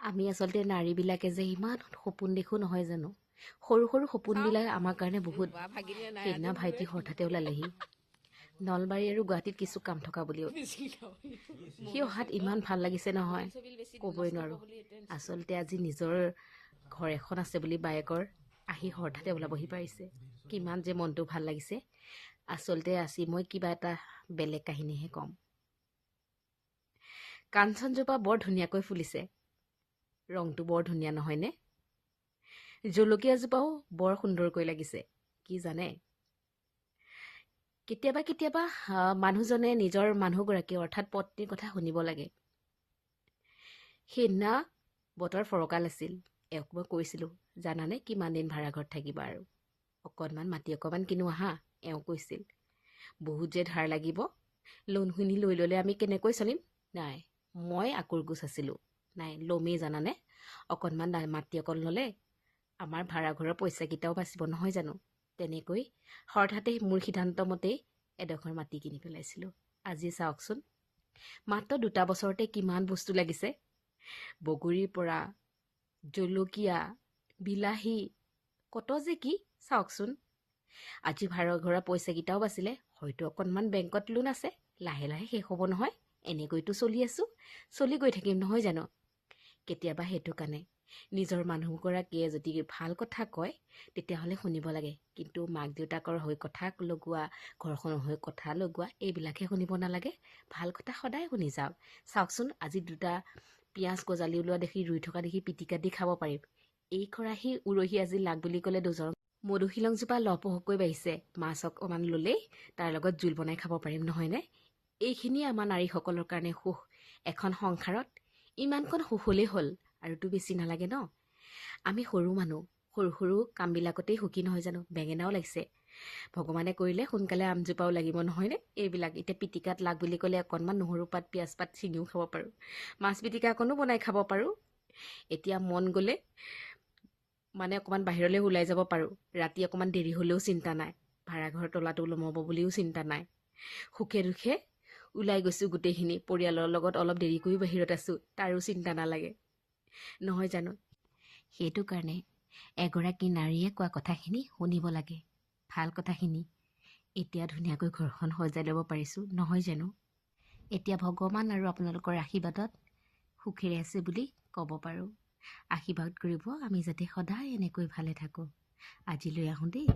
আমি আচলতে নাৰীবিলাকে যে ইমান সপোন দেখো নহয় জানো সৰু সৰু সপোনবিলাক আমাৰ কাৰণে বহুত সেইদিনা ভাইটি হঠাতে ওলালেহি নলবাৰী আৰু গুৱাহাটীত কিছু কাম থকা বুলিও সি অহাত ইমান ভাল লাগিছে নহয় ক'বই নোৱাৰো আচলতে আজি নিজৰ ঘৰ এখন আছে বুলি বায়েকৰ আহি হঠাতে ওলাবহি পাৰিছে কিমান যে মনটো ভাল লাগিছে আচলতে আজি মই কিবা এটা বেলেগ কাহিনীহে ক'ম কাঞ্চনজোপা বৰ ধুনীয়াকৈ ফুলিছে ৰংটো বৰ ধুনীয়া নহয়নে জলকীয়াজোপাও বৰ সুন্দৰকৈ লাগিছে কি জানে কেতিয়াবা কেতিয়াবা মানুহজনে নিজৰ মানুহগৰাকী অৰ্থাৎ পত্নীৰ কথা শুনিব লাগে সেইদিনা বতৰ ফৰকাল আছিল এওঁক মই কৈছিলোঁ জানানে কিমান দিন ভাড়া ঘৰত থাকিবা আৰু অকণমান মাটি অকণমান কিনো আহা এওঁ কৈছিল বহুত যে ধাৰ লাগিব লোনখিনি লৈ ল'লে আমি কেনেকৈ চলিম নাই মই আকুৰ গোছ আছিলোঁ নাই ল'মেই জানানে অকণমান মাটি অকণ ল'লে আমাৰ ভাড়াঘৰৰ পইচাকেইটাও বাচিব নহয় জানো তেনেকৈ হঠাতে মোৰ সিদ্ধান্ত মতেই এডোখৰ মাটি কিনি পেলাইছিলোঁ আজি চাওকচোন মাত্ৰ 2 বছৰতে কিমান বস্তু লাগিছে বগৰীৰ পৰা জলকীয়া বিলাহী কত যে কি চাওকচোন আজি ভাড়াঘৰৰ পইচাকেইটাও বাচিলে হয়তো অকণমান বেংকত লোন আছে লাহে লাহে শেষ হ'ব নহয় এনেকৈতো চলি আছোঁ চলি গৈ থাকিম নহয় জানো কেতিয়াবা সেইটো কাৰণে নিজৰ মানুহগৰাকীয়ে যদি ভাল কথা কয় তেতিয়াহ'লে শুনিব লাগে কিন্তু মাক দেউতাকৰ হৈ কথা লগোৱা ঘৰখনৰ হৈ কথা লগোৱা এইবিলাকহে শুনিব নালাগে ভাল কথা সদায় শুনি যাওক চাওকচোন আজি 2টা পিঁয়াজ গজালি ওলোৱা দেখি ৰুই থকা দেখি পিটিকা দি খাব পাৰিম এই খৰাহী উৰহি আজি লাগ বুলি ক'লে দুজৰ মধুশিলংজোপা লহপহকৈ বাঢ়িছে মাছ অকণমান ল'লেই তাৰ লগত জোল বনাই খাব পাৰিম নহয়নে এইখিনিয়ে আমাৰ নাৰীসকলৰ কাৰণে সুখ এখন সংসাৰত ইমানকণ সুখ হ'লেই হ'ল আৰুতো বেছি নালাগে ন আমি সৰু মানুহ সৰু সৰু কামবিলাকতেই সুখী নহয় জানো বেঙেনাও লাগিছে ভগৱানে কৰিলে সোনকালে আমজোপাও লাগিব নহয়নে এইবিলাক এতিয়া পিটিকাত লাগ বুলি ক'লে অকণমান নহৰু পাত পিঁয়াজ পাত ছিঙিও খাব পাৰোঁ মাছ পিটিকা অকণো বনাই খাব পাৰোঁ এতিয়া মন গ'লে মানে অকণমান বাহিৰলৈ ওলাই যাব পাৰোঁ ৰাতি অকণমান দেৰি হ'লেও চিন্তা নাই ভাড়াঘৰ তলাটো লমাব বুলিও চিন্তা নাই সুখে দুখে ওলাই গৈছোঁ গোটেইখিনি পৰিয়ালৰ লগত অলপ দেৰিকৈও বাহিৰত আছোঁ তাৰো চিন্তা নালাগে নহয় জানো সেইটো কাৰণে এগৰাকী নাৰীয়ে কোৱা কথাখিনি শুনিব লাগে ভাল কথাখিনি এতিয়া ধুনীয়াকৈ ঘৰখন সজাই ল'ব পাৰিছোঁ নহয় জানো এতিয়া ভগৱান আৰু আপোনালোকৰ আশীৰ্বাদত সুখেৰে আছে বুলি ক'ব পাৰোঁ আশীৰ্বাদ কৰিব আমি যাতে সদায় এনেকৈ ভালে থাকোঁ আজিলৈ আহোঁ দেই